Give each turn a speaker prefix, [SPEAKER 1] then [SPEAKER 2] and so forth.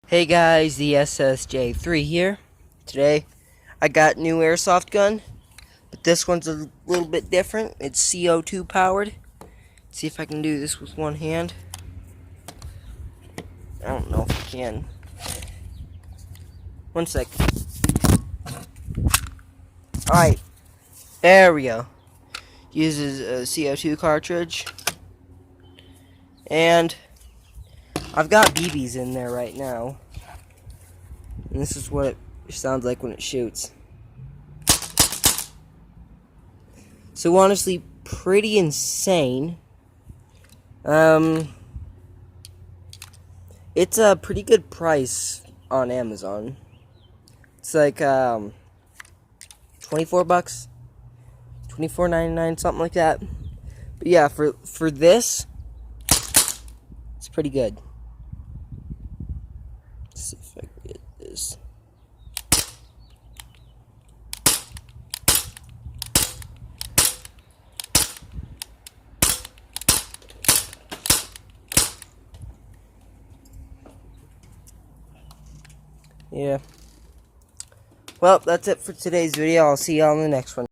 [SPEAKER 1] Hey guys, the SSJ3 here. Today, I got new airsoft gun, but this one's a little bit different. It's CO2 powered. Let's see if I can do this with one hand. I don't know if I can. One sec. Alright, there we go. Uses a CO2 cartridge. And I've got BBs in there right now. And this is what it sounds like when it shoots. So honestly, pretty insane. It's a pretty good price on Amazon. It's like 24 bucks, $24.99, something like that. But yeah, for this, it's pretty good. Let's see if I can get this. Yeah. Well, that's it for today's video. I'll see you all in the next one.